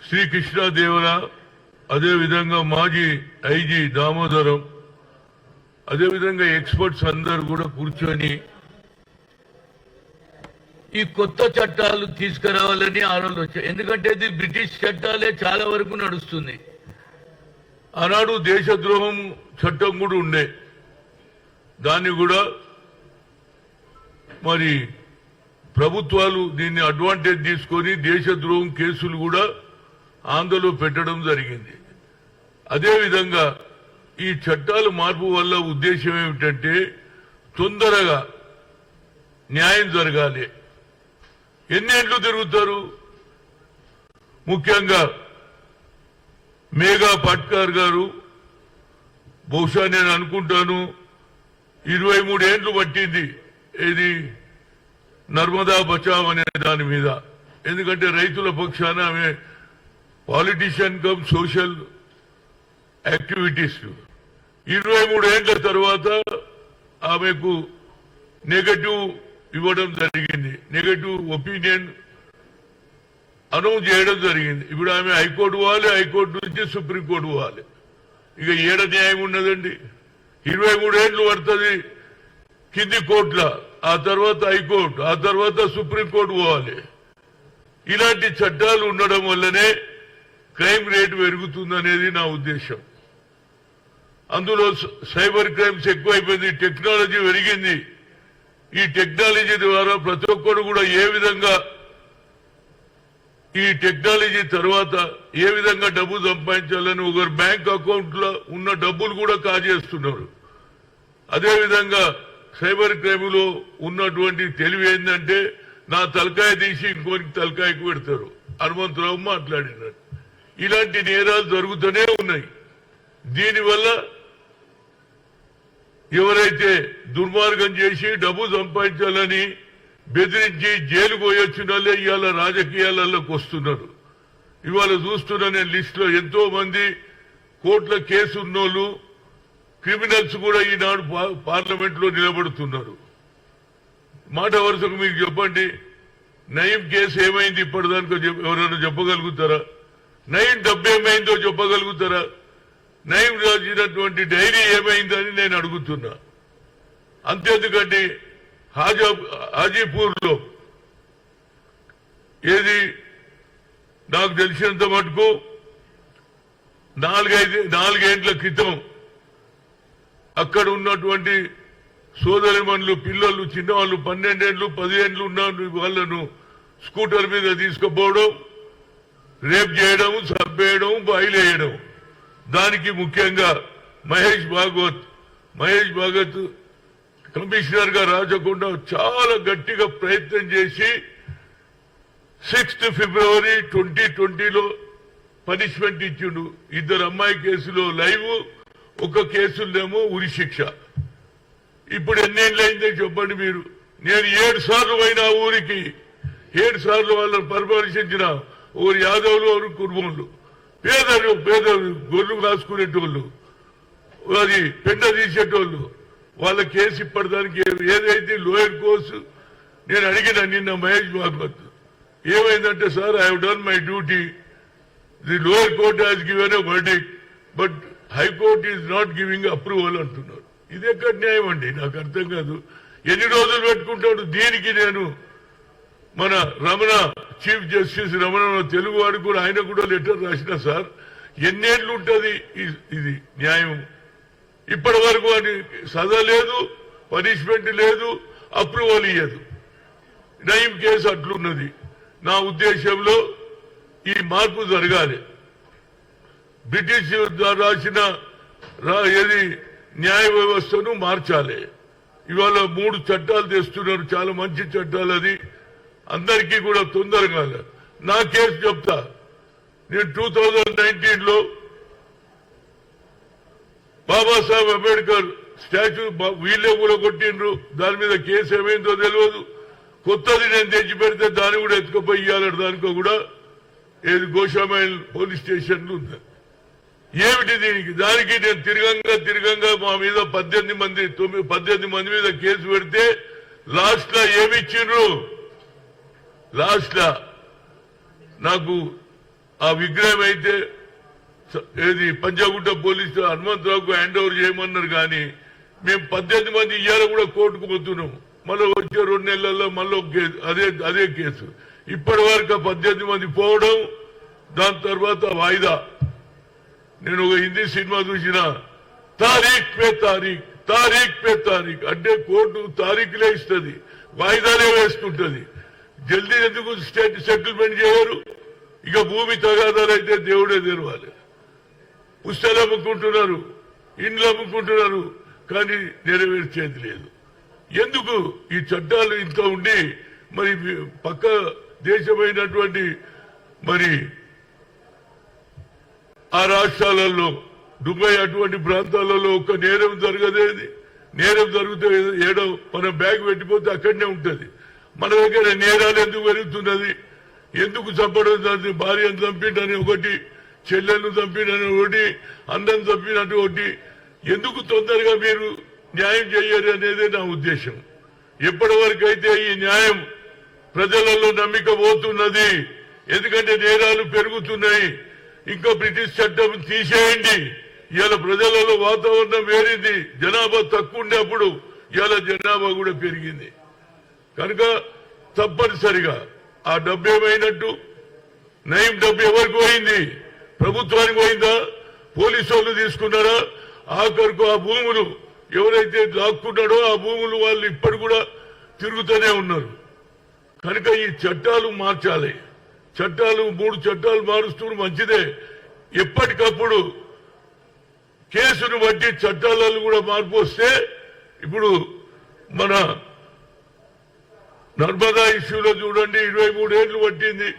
శ్రీ కృష్ణదేవర, అదేవిధంగా మాజీ ఐజీ దామోదరం, అదేవిధంగా ఎక్స్పర్ట్స్ అందరూ కూడా కూర్చొని ఈ కొత్త చట్టాలు తీసుకురావాలని ఆలోచన. ఎందుకంటే ఇది బ్రిటిష్ చట్టాలే చాలా వరకు నడుస్తుంది. ఆనాడు దేశద్రోహం చట్టం కూడా ఉండే, దాన్ని కూడా మరి ప్రభుత్వాలు దీన్ని అడ్వాంటేజ్ తీసుకొని దేశద్రోహం కేసులు కూడా ఆంధ్రలో పెట్టడం జరిగింది. అదేవిధంగా ఈ చట్టాల మార్పు వల్ల ఉద్దేశం ఏమిటంటే తొందరగా న్యాయం జరగాలి. ఎన్నేళ్లు తిరుగుతారు? ముఖ్యంగా మేఘా పాట్కర్ గారు బహుశా నేను అనుకుంటాను 23 ఏళ్లు పట్టింది ఇది నర్మదా బచావ్ అనే దాని మీద. ఎందుకంటే రైతుల పక్షాన ఆమె పాలిటిషియన్ కమ్ సోషల్ యాక్టివిటీస్. 23 ఏళ్ల తర్వాత ఆమెకు నెగటివ్ ఇవ్వడం జరిగింది, నెగటివ్ ఒపీనియన్ అనౌన్స్ చేయడం జరిగింది. ఇప్పుడు ఆమె హైకోర్టు పోవాలి, హైకోర్టు నుంచి సుప్రీంకోర్టు పోవాలి. ఇక ఏడ న్యాయం ఉన్నదండి? 23 ఏళ్లు పడుతుంది కింది కోర్టుల, ఆ తర్వాత హైకోర్టు, ఆ తర్వాత సుప్రీంకోర్టు పోవాలి. ఇలాంటి చట్టాలు ఉండడం వల్లనే క్రైమ్ రేటు పెరుగుతుందనేది నా ఉద్దేశం. అందులో సైబర్ క్రైమ్స్ ఎక్కువైపోయింది, టెక్నాలజీ పెరిగింది. ఈ టెక్నాలజీ ద్వారా ప్రతి ఒక్కరు కూడా ఏ విధంగా ఈ టెక్నాలజీ తర్వాత ఏ విధంగా డబ్బు సంపాదించాలని ఒకరు బ్యాంక్ అకౌంట్ లో ఉన్న డబ్బులు కూడా కాజేస్తున్నారు. అదేవిధంగా సైబర్ క్రైమ్ లో ఉన్నటువంటి తెలివి ఏంటంటే నా తలకాయ తీసి ఇంకోరికి తలకాయకు పెడతారు. హనుమంతరావు మాట్లాడినారు. ఇలాంటి నేరాలు జరుగుతూనే ఉన్నాయి. దీనివల్ల ఎవరైతే దుర్మార్గం చేసి డబ్బు సంపాదించాలని బెదిరించి జైలు పోయొచ్చిన వాళ్ళే ఇవాళ రాజకీయాలలోకి వస్తున్నారు. ఇవాళ చూస్తున్నా నేను లిస్ట్ లో ఎంతో మంది కోర్టుల కేసు ఉన్నోళ్ళు క్రిమినల్స్ కూడా ఈనాడు పార్లమెంట్ లో నిలబడుతున్నారు. మాట వరుసకు మీకు చెప్పండి, నయీం కేసు ఏమైంది ఇప్పటిదానికో ఎవరైనా చెప్పగలుగుతారా? నయీం డబ్బు ఏమైందో చెప్పగలుగుతారా? నయీం రాసినటువంటి డైరీ ఏమైందని నేను అడుగుతున్నా. అంతేందుకంటే హాజీపూర్ లో ఏది నాకు తెలిసినంత మటుకు 4 ఏండ్ల క్రితం అక్కడ ఉన్నటువంటి సోదరిమణులు పిల్లలు చిన్నవాళ్ళు 12 ఏళ్లు 10 ఏళ్లు ఉన్న వాళ్ళను స్కూటర్ మీద తీసుకుపోవడం, రేప్ చేయడం, చంపేయడం, బయలుదేయడం. దానికి ముఖ్యంగా మహేష్ భాగవత్ కమిషనర్ గా రాజకుండా చాలా గట్టిగా ప్రయత్నం చేసి 6 ఫిబ్రవరి 2020లో పనిష్మెంట్ ఇచ్చిండు. 2 అమ్మాయి కేసులో లైవ్, ఒక కేసులేమో ఉరి శిక్ష. ఇప్పుడు ఎన్నేళ్ళైందో చెప్పండి మీరు. నేను 7 సార్లు పోయినా ఊరికి, 7 సార్లు వాళ్ళని పరిపాలించిన. ఒకరు యాదవులు, ఒకరు కుర్మోళ్ళు, పేదలు గొర్రెలు రాసుకునేటోళ్ళు, అది పెండ తీసేటోళ్ళు. వాళ్ళ కేసు ఇప్పటిదానికి ఏదైతే లోయర్ కోర్సు నేను అడిగిన నిన్న మహేష్ భాగవత్ ఏమైందంటే, sir I have done my duty, the lower court has given a verdict but high court is not giving approval అంటున్నారు. ఇది ఎక్కడ న్యాయం అండి? నాకు అర్థం కాదు. ఎన్ని రోజులు పెట్టుకుంటాడు దీనికి? నేను మన రమణ, చీఫ్ జస్టిస్ రమణ తెలుగు వాడు కూడా, ఆయన కూడా లెటర్ రాసిన, సార్ ఎన్నేళ్లు ఉంటుంది ఇది న్యాయం? ఇప్పటి వరకు అని సజా లేదు, పనిష్మెంట్ లేదు, అప్రూవల్ ఇయ్యదు. నయీం కేసు అట్లున్నది. నా ఉద్దేశంలో ఈ మార్పు జరగాలి. బ్రిటిష్ రాసిన ఏది న్యాయ వ్యవస్థను మార్చాలి. ఇవాళ 3 చట్టాలు తెస్తున్నారు, చాలా మంచి చట్టాలు. అది అందరికీ కూడా తొందరగా. నా కేసు చెప్తా. నేను 2019లో బాబాసాహెబ్ అంబేద్కర్ స్టాచ్యూ వీళ్ళే కూడా కొట్టిండ్రు. దాని మీద కేసు ఏమైందో తెలియదు. కొత్తది నేను తెచ్చి పెడితే దాన్ని కూడా ఎత్తుకుపోయి ఇవ్వాలంటే దానికో కూడా ఏది గోషామైల్ పోలీస్ స్టేషన్లు ఉంది. ఏమిటి దీనికి? దానికి నేను తిరగంగా మా మీద 18 మంది మీద కేసు పెడితే లాస్ట్ లా ఏమిచ్చిండ్రు? లాస్ట్ లా నాకు ఆ విగ్రహం అయితే ఏది పంజాగుట్ట పోలీసు హనుమంతరావుకు హ్యాండ్ ఓవర్ చేయమన్నారు. కానీ మేము 18 మంది ఇయ్యాల కూడా కోర్టుకు పోతున్నాం. మళ్ళీ వచ్చే 2 నెలల్లో మళ్ళీ అదే కేసు. ఇప్పటి వరకు 18 మంది పోవడం, దాని తర్వాత వాయిదా. నేను ఒక హిందీ సినిమా చూసిన, తారీఖ్ పే తారీఖ్, తారీఖ్ పే తారీఖ్ అంటే కోర్టు తారీఖులే ఇస్తుంది, వాయిదాలే వేసుకుంటుంది. జల్దీ ఎందుకు స్టేట్ సెటిల్మెంట్ చేయరు? ఇక భూమి తగాదాలు అయితే దేవుడే తెరవాలి. పుస్తకాలు అమ్ముకుంటున్నారు, ఇండ్లు అమ్ముకుంటున్నారు, కానీ నెరవేర్చేది లేదు. ఎందుకు ఈ చట్టాలు ఇంత ఉండి మరి పక్క దేశమైనటువంటి మరి ఆ రాష్ట్రాలలో దుబాయ్ అటువంటి ప్రాంతాలలో ఒక నేరం జరగదేది. నేరం జరిగితే ఏడో మనం బ్యాగ్ పెట్టిపోతే అక్కడనే ఉంటుంది. మన దగ్గర నేరాలు ఎందుకు పెరుగుతున్నది? ఎందుకు చంపడం? భార్యను చంపిండని ఒకటి, చెల్లెలను చంపిండని ఒకటి, అన్నం చంపినట్టు ఒకటి. ఎందుకు తొందరగా మీరు న్యాయం చేయరు అనేది నా ఉద్దేశం. ఎప్పటి వరకు అయితే ఈ న్యాయం ప్రజలలో నమ్మిక పోతున్నది, ఎందుకంటే నేరాలు పెరుగుతున్నాయి. ఇంకా బ్రిటిష్ చట్టం తీసేయండి. ఇవాళ ప్రజలలో వాతావరణం వేరింది. జనాభా తక్కువ ఉండే అప్పుడు ఇవాళ జనాభా కూడా పెరిగింది. కనుక తప్పనిసరిగా ఆ డబ్బు ఏమైనట్టు? నయం డబ్బు ఎవరికి పోయింది? ప్రభుత్వానికి పోయిందా? పోలీసు వాళ్ళు తీసుకున్నారా? ఆఖరుకు ఆ భూములు ఎవరైతే దాక్కున్నాడో ఆ భూములు వాళ్ళు ఇప్పటి కూడా తిరుగుతూనే ఉన్నారు. కనుక ఈ చట్టాలు మార్చాలి. చట్టాలు 3 చట్టాలు మారుస్తూ మంచిదే. ఎప్పటికప్పుడు కేసును బట్టి చట్టాలలో కూడా మార్పు వస్తే, ఇప్పుడు మన నర్మదా ఇష్యూలో చూడండి, 23 ఏళ్లు పట్టింది.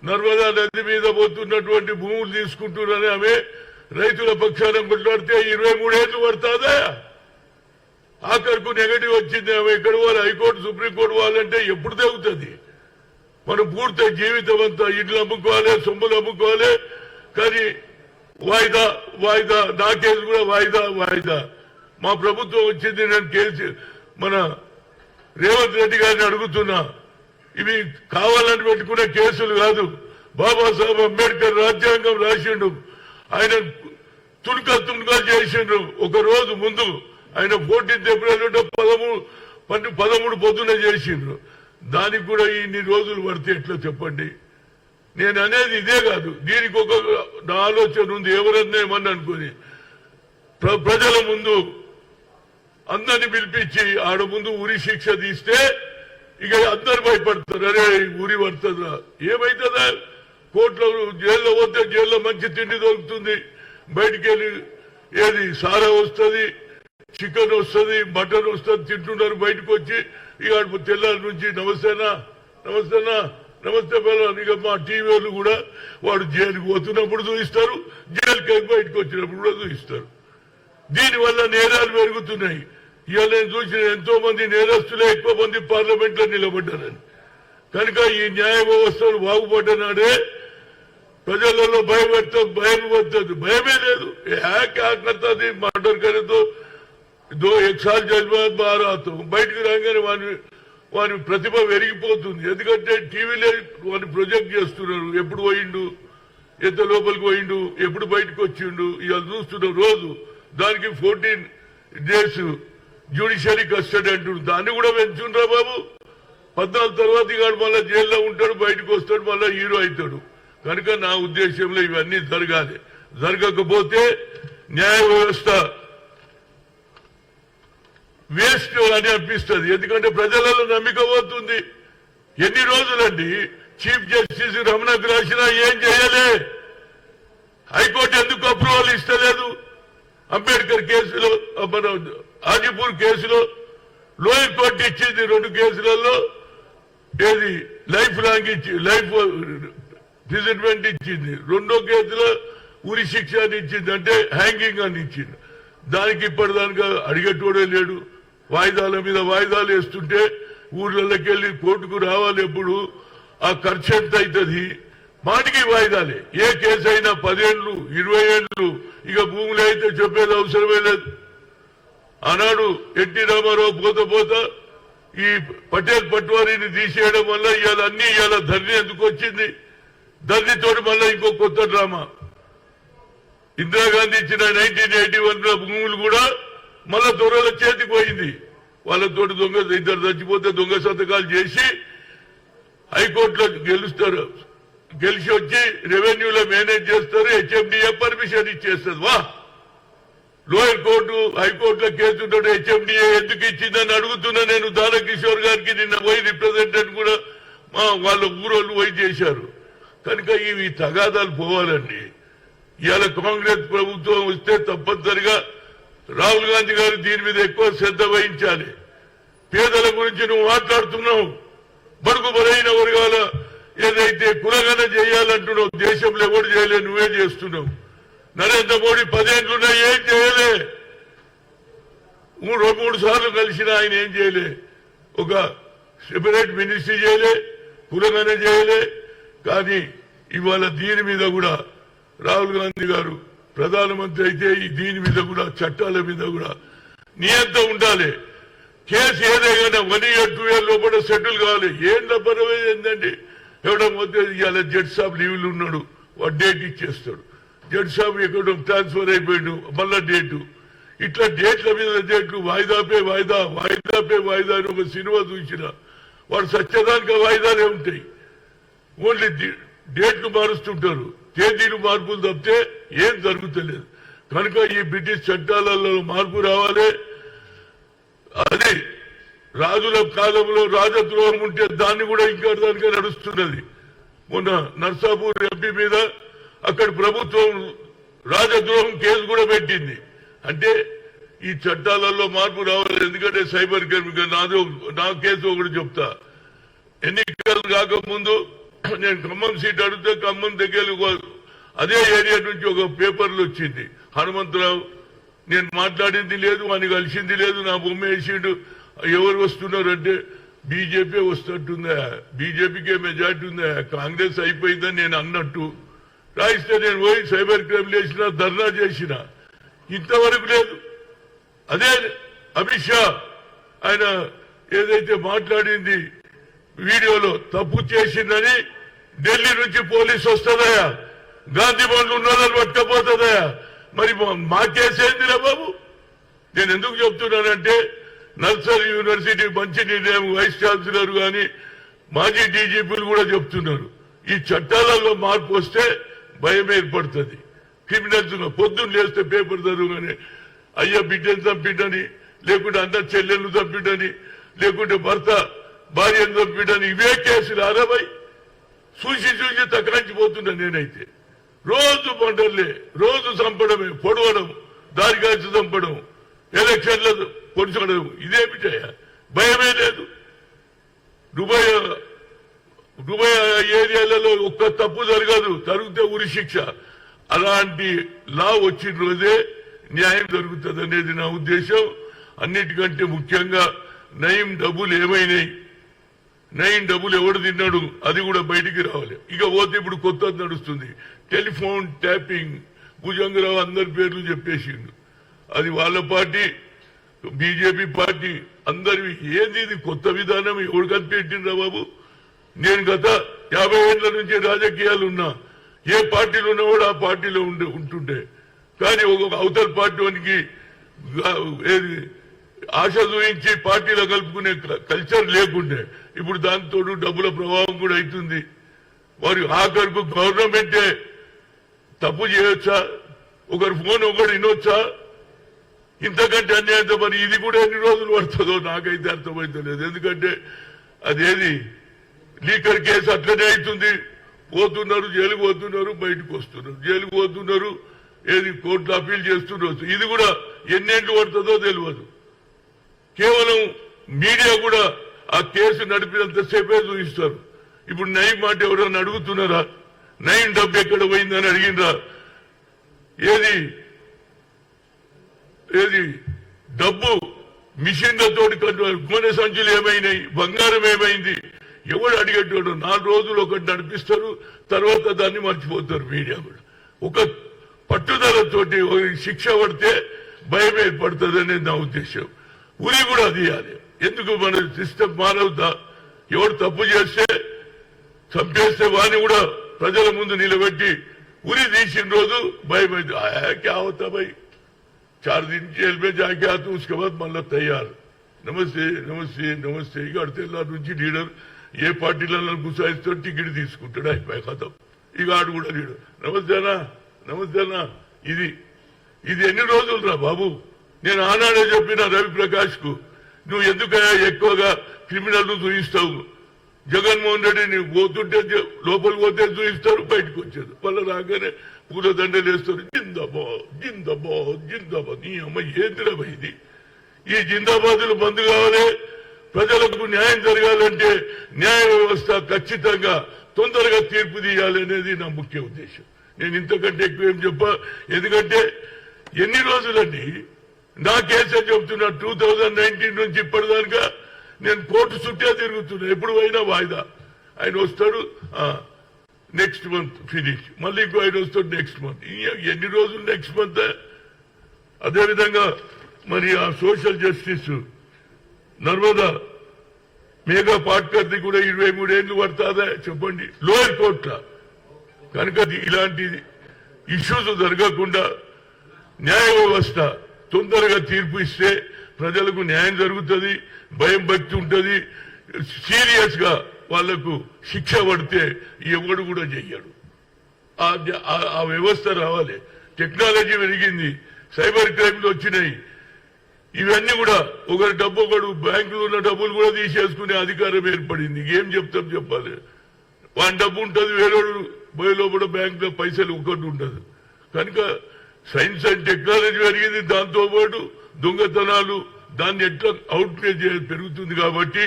నర్మదా నది మీద పోతున్నటువంటి భూములు తీసుకుంటున్నారని ఆమె రైతుల పక్షాన కొట్లాడితే 23 ఏళ్లు పడుతుందా? ఆఖరుకు నెగటివ్ వచ్చింది. ఆమె ఎక్కడ పోవాలి? హైకోర్టు, సుప్రీంకోర్టు పోవాలంటే ఎప్పుడు తెగుతుంది? మనం పూర్తి జీవితం అంతా ఇడ్లు అమ్ముకోవాలి, సొమ్ములు అమ్ముకోవాలి. కానీ వాయిదా వాయిదా, నా కేసు కూడా వాయిదా వాయిదా. మా ప్రభుత్వం వచ్చింది, నేను కేసు మన రేవంత్ రెడ్డి గారిని అడుగుతున్నా, ఇవి కావాలని పెట్టుకునే కేసులు కాదు. బాబాసాహెబ్ అంబేద్కర్ రాజ్యాంగం రాసిండు, ఆయన తుణుకలు చేసిండ్రు. ఒక రోజు ముందు ఆయన 14 ఏప్రిల్ 13 పొద్దున చేసిండ్రు. దానికి కూడా ఇన్ని రోజులు పడితే ఎట్లా చెప్పండి? నేను అనేది ఇదే కాదు, దీనికి ఒక నా ఆలోచన ఉంది. ఎవరన్నా ఏమన్నా అనుకుని ప్రజల ముందు అందరిని పిలిపించి ఆడ ముందు ఉరి శిక్ష తీస్తే ఇక అందరు భయపడతారు. అరే ఉరి పడుతుందా? ఏమైతుందా? కోర్టులో జైల్లో పోతే జైల్లో మంచి తిండి దొరుకుతుంది, బయటికి వెళ్ళి ఏది సారా వస్తుంది, చికెన్ వస్తుంది, మటన్ వస్తుంది, తింటున్నారు. బయటకు వచ్చి ఇక తెల్లారి నుంచి నమస్తేనా నమస్తేనా నమస్తే పిల్లలు. ఇక మా టీవీలు కూడా వాడు జైలుకు పోతున్నప్పుడు చూపిస్తారు, జైలుకి బయటకు వచ్చినప్పుడు కూడా చూపిస్తారు. దీనివల్ల నేరాలు పెరుగుతున్నాయి. ఇవాళ నేను చూసిన ఎంతో మంది నేరస్తులే ఎక్కువ మంది పార్లమెంట్ లో నిలబడ్డారని. కనుక ఈ న్యాయ వ్యవస్థలు బాగుపడ్డనాడే ప్రజలలో భయం పడుతుంది. భయమే లేదు. కర్తది మర్డర్ కరేదో 1 साल जेल में बाहर आता हूँ. బయటకు రాగానే వాని ప్రతిభ పెరిగిపోతుంది. ఎందుకంటే టీవీలో వాడిని ప్రొజెక్ట్ చేస్తున్నారు. ఎప్పుడు పోయిండు, ఎంత లోపలికి పోయిండు, ఎప్పుడు బయటకు వచ్చిండు, ఇవాళ చూస్తున్నారు రోజు. దానికి 14 days జ్యుడిషియరీ కస్టడీ అంటున్నారు. దాన్ని కూడా పెంచుండ్రా బాబు. 14 తర్వాత ఇక మళ్ళీ జైల్లో ఉంటాడు, బయటకు వస్తాడు, మళ్ళీ హీరో అవుతాడు. కనుక నా ఉద్దేశంలో ఇవన్నీ జరగాలి. జరగకపోతే న్యాయ వ్యవస్థ వేస్ట్ అని అనిపిస్తుంది. ఎందుకంటే ప్రజలలో నమ్మిక పోతుంది. ఎన్ని రోజులండి చీఫ్ జస్టిస్ రమణకు రాసినా ఏం చేయలే. హైకోర్టు ఎందుకు అప్రూవల్ ఇస్తలేదు? అంబేద్కర్ కేసులో, మన హాజీపూర్ కేసులో లోయర్ కోర్టు ఇచ్చింది. 2 కేసులలో ఏది లైఫ్ లాంగ్ ఇచ్చి లైఫ్ ఇంప్రిజన్మెంట్ ఇచ్చింది. 2వ కేసులో ఉరి శిక్ష అని ఇచ్చింది, అంటే హ్యాంగింగ్ అని ఇచ్చింది. దానికి ఇప్పటిదానిగా అడిగేటోడే లేడు. వాయిదాల మీద వాయిదాలు వేస్తుంటే ఊర్లలోకి వెళ్ళి కోర్టుకు రావాలి. ఎప్పుడు ఆ ఖర్చు ఎంత అవుతుంది? మాటికి వాయిదాలే. ఏ కేసు అయినా 10 ఏళ్ళు 20 ఏళ్ళు. ఇక భూములు అయితే చెప్పేది అవసరమే లేదు. ఆనాడు ఎన్టీ రామారావు పోతా ఈ పటేల్ పట్వారీని తీసేయడం వల్ల ఇవాళ ధరణి ఎందుకు వచ్చింది? దానితోటి మళ్ళీ ఇంకో కొత్త డ్రామా. ఇందిరాగాంధీ ఇచ్చిన 1981 భూములు కూడా మళ్ళా దొరల చేతికి పోయింది. వాళ్ళతోటి ఇద్దరు చచ్చిపోతే దొంగ సంతకాలు చేసి హైకోర్టులో గెలుస్తారు. గెలిచి వచ్చి రెవెన్యూలో మేనేజ్ చేస్తారు. హెచ్ఎండిఏ పర్మిషన్ ఇచ్చేస్తుంది. వా, లోయర్ కోర్టు హైకోర్టులో కేసు ఉంటే హెచ్ఎండిఏ ఎందుకు ఇచ్చిందని అడుగుతున్నా నేను. దానకిషోర్ గారికి నిన్న పోయి రిప్రజెంటేటివ్ కూడా వాళ్ళ ఊరోళ్ళు పోయి చేశారు. కనుక ఇవి తగాదాలు పోవాలండి. ఇవాళ కాంగ్రెస్ ప్రభుత్వం వస్తే తప్పనిసరిగా రాహుల్ గాంధీ గారు దీని మీద ఎక్కువ శ్రద్ధ వహించాలి. పేదల గురించి నువ్వు మాట్లాడుతున్నావు, బడుగు బలైన వర్గాల ఏదైతే కులగన చేయాలంటున్నావు, దేశంలో ఎవరు చేయలే, నువ్వే చేస్తున్నావు. నరేంద్ర మోడీ 10 ఏళ్లున్నా ఏం చేయలే. 3 సార్లు కలిసిన ఆయన ఏం చేయలే. ఒక సెపరేట్ మినిస్ట్రీ చేయలే, కులగన చేయలే. కానీ ఇవాళ దీని మీద కూడా రాహుల్ గాంధీ గారు ప్రధానమంత్రి అయితే దీని మీద కూడా చట్టాల మీద కూడా నియంత్రణ ఉండాలి. కేసు ఏదైనా 1 year 2 year లోపల సెటిల్ కావాలి. ఏం డబ్బరవే ఏంటండి, ఎవడైతే ఇవాళ జడ్జ్ సాబ్ లీవ్లు ఉన్నాడు, వాడు డేట్ ఇచ్చేస్తాడు. జడ్జ్ సాబ్ ఎక్కడో ట్రాన్స్ఫర్ అయిపోయాడు, మళ్ళా డేటు. ఇట్లా డేట్ల మీద డేట్లు, వాయిదాపే వాయిదా, వాయిదాపే వాయిదా అని ఒక సినిమా చూసిన వాడు సత్యదానికి వాయిదాలే ఉంటాయి. ఓన్లీ డేట్లు మారుస్తుంటారు, తేదీలు మార్పులు తప్పితే ఏం జరుగుతలేదు. కనుక ఈ బ్రిటిష్ చట్టాలలో మార్పు రావాలి. అది రాజుల కాలంలో రాజద్రోహం ఉంటే దాన్ని కూడా ఇంకా దానిగా నడుస్తున్నది. మొన్న నర్సాపూర్ ఎంపీ మీద అక్కడ ప్రభుత్వం రాజద్రోహం కేసు కూడా పెట్టింది. అంటే ఈ చట్టాలలో మార్పు రావాలి. ఎందుకంటే సైబర్ క్రైమ్ నా కేసు ఒకటి చెప్తా. ఎన్నికలు కాకముందు నేను ఖమ్మం సీట్ అడిగితే ఖమ్మం దగ్గర అదే ఏరియా నుంచి ఒక పేపర్లు వచ్చింది. హనుమంతరావు నేను మాట్లాడింది లేదు, అని కలిసింది లేదు, నా బొమ్మ వేసిండు. ఎవరు వస్తున్నారంటే బీజేపీ వస్తున్నట్టుందా, బీజేపీకే మెజార్టీ ఉందా, కాంగ్రెస్ అయిపోయిందని నేను అన్నట్టు రాయిస్తే నేను పోయి సైబర్ క్రైమ్ చేసిన, ధర్నా చేసిన, ఇంతవరకు లేదు. అదే అమిత్ షా ఆయన ఏదైతే మాట్లాడింది వీడియోలో తప్పు చేసిందని ఢిల్లీ నుంచి పోలీసు వస్తుందయా, గాంధీ భవన్లు ఉన్నదని పట్టుకపోతుందయా. మరి మా కేసు ఏందిరా బాబు? నేను ఎందుకు చెప్తున్నానంటే నల్సార్ యూనివర్సిటీ మంచి నిర్ణయం, వైస్ ఛాన్సలర్ గాని మాజీ డీజీపీలు కూడా చెప్తున్నారు. ఈ చట్టాలలో మార్పు వస్తే భయం ఏర్పడుతుంది. క్రిమినల్స్ పొద్దున్న లేస్తే పేపర్ చదువుగానే అయ్యా బిడ్డను చంపిడని, లేకుంటే అన్న చెల్లెళ్ళు చంపిడని, లేకుంటే భర్త భార్యను చంపిడని, ఇవే కేసులు. అరవై చూసి చూసి తక్కించిపోతున్నా నేనైతే. రోజు పంటలే, రోజు చంపడమే, పొడవడం, దారిగాచి చంపడం, ఎలక్షన్ల పొడిచడం, ఇదేమిటయా? భయమే లేదు. దుబాయ్ ఏరియాలలో ఒక్క తప్పు జరగదు, జరిగితే ఉరి శిక్ష. అలాంటి లా వచ్చిన రోజే న్యాయం జరుగుతుంది అనేది నా ఉద్దేశం. అన్నిటికంటే ముఖ్యంగా నయం డబ్బులు ఏమైనాయి, నయం డబ్బులు ఎవడు తిన్నాడు అది కూడా బయటికి రావాలి. ఇక పోతే ఇప్పుడు కొత్త నడుస్తుంది, టెలిఫోన్ ట్యాపింగ్. భుజంగరావు అందరి పేర్లు చెప్పేసిండు. అది వాళ్ళ పార్టీ, బీజేపీ పార్టీ అందరివి. ఏంది ఇది కొత్త విధానం? ఎవడు కనిపెట్టిండ్రా బాబు? నేను గత 50 ఏళ్ల నుంచి రాజకీయాలు ఉన్నా. ఏ పార్టీలో ఉన్నవాడు ఆ పార్టీలో ఉంటుండే. కానీ ఒక అవతల పార్టీ వానికి ఆశ చూపించి పార్టీలో కలుపుకునే కల్చర్ లేకుండే. ఇప్పుడు దాంతో డబ్బుల ప్రభావం కూడా అవుతుంది. వారి ఆఖరుకు గవర్నమెంటే తప్పు చేయొచ్చా? ఒకరి ఫోన్ ఒకటి వినొచ్చా? ఇంతకంటే అన్యాయంతో మరి ఇది కూడా ఎన్ని రోజులు పడుతుందో నాకైతే అర్థమైతలేదు. ఎందుకంటే అదేది లీకర్ కేసు అట్లనే అవుతుంది. పోతున్నారు, జైలుకు పోతున్నారు, బయటకు వస్తున్నారు, జైలుకు పోతున్నారు, ఏది కోర్టులో అప్పీల్ చేస్తున్నారు. ఇది కూడా ఎన్నేళ్ళు పడుతుందో తెలియదు. కేవలం మీడియా కూడా ఆ కేసు నడిపినంతసేపే చూపిస్తారు. ఇప్పుడు నయం మాట ఎవరన్నా అడుగుతున్నారా? నయం డబ్బు ఎక్కడ పోయిందని అడిగినరా? ఏది డబ్బు మిషన్లతోటి గోనె సంచులు ఏమైనాయి, బంగారం ఏమైంది? ఎవడు అడిగేటోడు? 4 రోజులు ఒకటి నడిపిస్తారు, తర్వాత దాన్ని మర్చిపోతారు. మీడియా కూడా ఒక పట్టుదలతోటి శిక్ష పడితే భయం ఏర్పడుతుంది అనేది నా ఉద్దేశం. ఉరి కూడా తీయాలి. ఎందుకు మన సిస్టమ్ మానవుతా? ఎవడు తప్పు చేస్తే చంపేస్తే వాడిని కూడా ప్రజల ముందు నిలబెట్టి ఉరి తీసిన రోజు భయమైంది క్యా అవుతా భయ్ 4 दिन जेल में जाके आते उसके बाद मल्ला तैयार नमस्ते नमस्ते नमस्ते ఇక తెల్లారి నుంచి లీడర్ ఏ పార్టీలలో గుసాయిస్తాడు టికెట్ తీసుకుంటాడు అయిపోయి కథం ఇక ఆడు కూడా లీడర్ నమస్తేనా నమస్తేనా ఇది ఎన్ని రోజులు రా బాబు నేను ఆనాడే చెప్పిన రవిప్రకాష్ కు నువ్వు ఎందుకయ్యా ఎక్కువగా క్రిమినల్ చూయిస్తావు జగన్మోహన్ రెడ్డి నువ్వు పోతుంటే లోపలికి పోతే చూయిస్తారు బయటకు వచ్చేది వాళ్ళు రాగానే పూలదండలు వేస్తారు జిందాబాద్ జిందాబాద్ జిందాబాద్ నీ అమ్మ ఏందిరా ఇది ఈ జిందాబాదులు బంద్ కావాలి ప్రజలకు న్యాయం జరగాలంటే న్యాయ వ్యవస్థ ఖచ్చితంగా తొందరగా తీర్పు తీయాలి అనేది నా ముఖ్య ఉద్దేశం నేను ఇంతకంటే ఎక్కువ ఏం చెప్పా ఎందుకంటే ఎన్ని రోజులండి నా కేసు అని చెప్తున్నా 2019 నుంచి ఇప్పటిదానిగా నేను కోర్టు చుట్టే తిరుగుతున్నా ఎప్పుడు అయినా వాయిదా ఆయన వస్తాడు నెక్స్ట్ మంత్ ఫినిష్ మళ్ళీ ఇంకో ఆయన వస్తాడు నెక్స్ట్ మంత్ ఎన్ని రోజులు నెక్స్ట్ మంత్ అదేవిధంగా మరి ఆ సోషల్ జస్టిస్ నర్మదా మేఘా పాట్కర్ది కూడా 23 ఏళ్ళు పడుతుందా చెప్పండి లోయర్ కోర్టులో కనుక ఇలాంటి ఇష్యూస్ జరగకుండా న్యాయ వ్యవస్థ తొందరగా తీర్పు ఇస్తే ప్రజలకు న్యాయం జరుగుతుంది భయం భక్తి ఉంటుంది సీరియస్ గా వాళ్లకు శిక్ష పడితే ఎవడు కూడా చెయ్యడు ఆ వ్యవస్థ రావాలి టెక్నాలజీ పెరిగింది సైబర్ క్రైమ్లు వచ్చినాయి ఇవన్నీ కూడా ఒకడు బ్యాంకులో ఉన్న డబ్బులు కూడా తీసేసుకునే అధికారం ఏర్పడింది ఏం చెప్తాం చెప్పాలి వాని డబ్బు ఉంటుంది వేరేవాడు బయలో కూడా బ్యాంక్ లో పైసలు ఒకటి ఉండదు కనుక సైన్స్ అండ్ టెక్నాలజీ పెరిగింది దాంతో పాటు దొంగతనాలు దాన్ని ఎట్లా అవుట్ పెరుగుతుంది కాబట్టి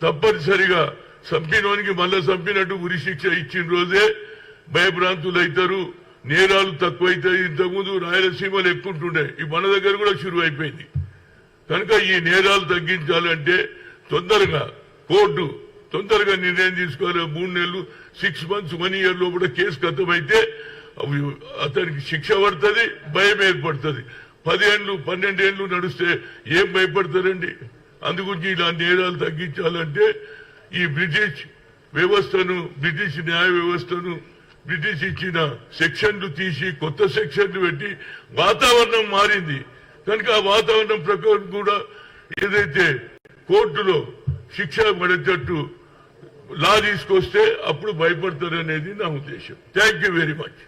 తప్పనిసరిగా చంపినోనికి మళ్ళా చంపినట్టు ఉరి శిక్ష ఇచ్చిన రోజే భయభ్రాంతులు అవుతారు నేరాలు తక్కువైతాయి ఇంతకుముందు రాయలసీమలు ఎక్కుంటుండే ఈ మన దగ్గర కూడా షురు అయిపోయింది కనుక ఈ నేరాలు తగ్గించాలంటే తొందరగా కోర్టు తొందరగా నిర్ణయం తీసుకోవాలి 3 నెలలు 6 months 1 year లో కూడా కేసు ఖతమైతే అతనికి శిక్ష పడుతుంది భయం ఏర్పడుతుంది 10 ఏళ్ళు 12 ఏళ్ళు నడిస్తే ఏం భయపడతారండి అందుగురించి ఇలా నేరాలు తగ్గించాలంటే ఈ బ్రిటిష్ వ్యవస్థను బ్రిటిష్ న్యాయ వ్యవస్థను బ్రిటిష్ ఇచ్చిన సెక్షన్లు తీసి కొత్త సెక్షన్లు పెట్టి వాతావరణం మారింది కనుక ఆ వాతావరణం ప్రకారం కూడా ఏదైతే కోర్టులో శిక్ష పడేటట్టు లా తీసుకొస్తే అప్పుడు భయపడతారనేది నా ఉద్దేశం థ్యాంక్ యూ వెరీ మచ్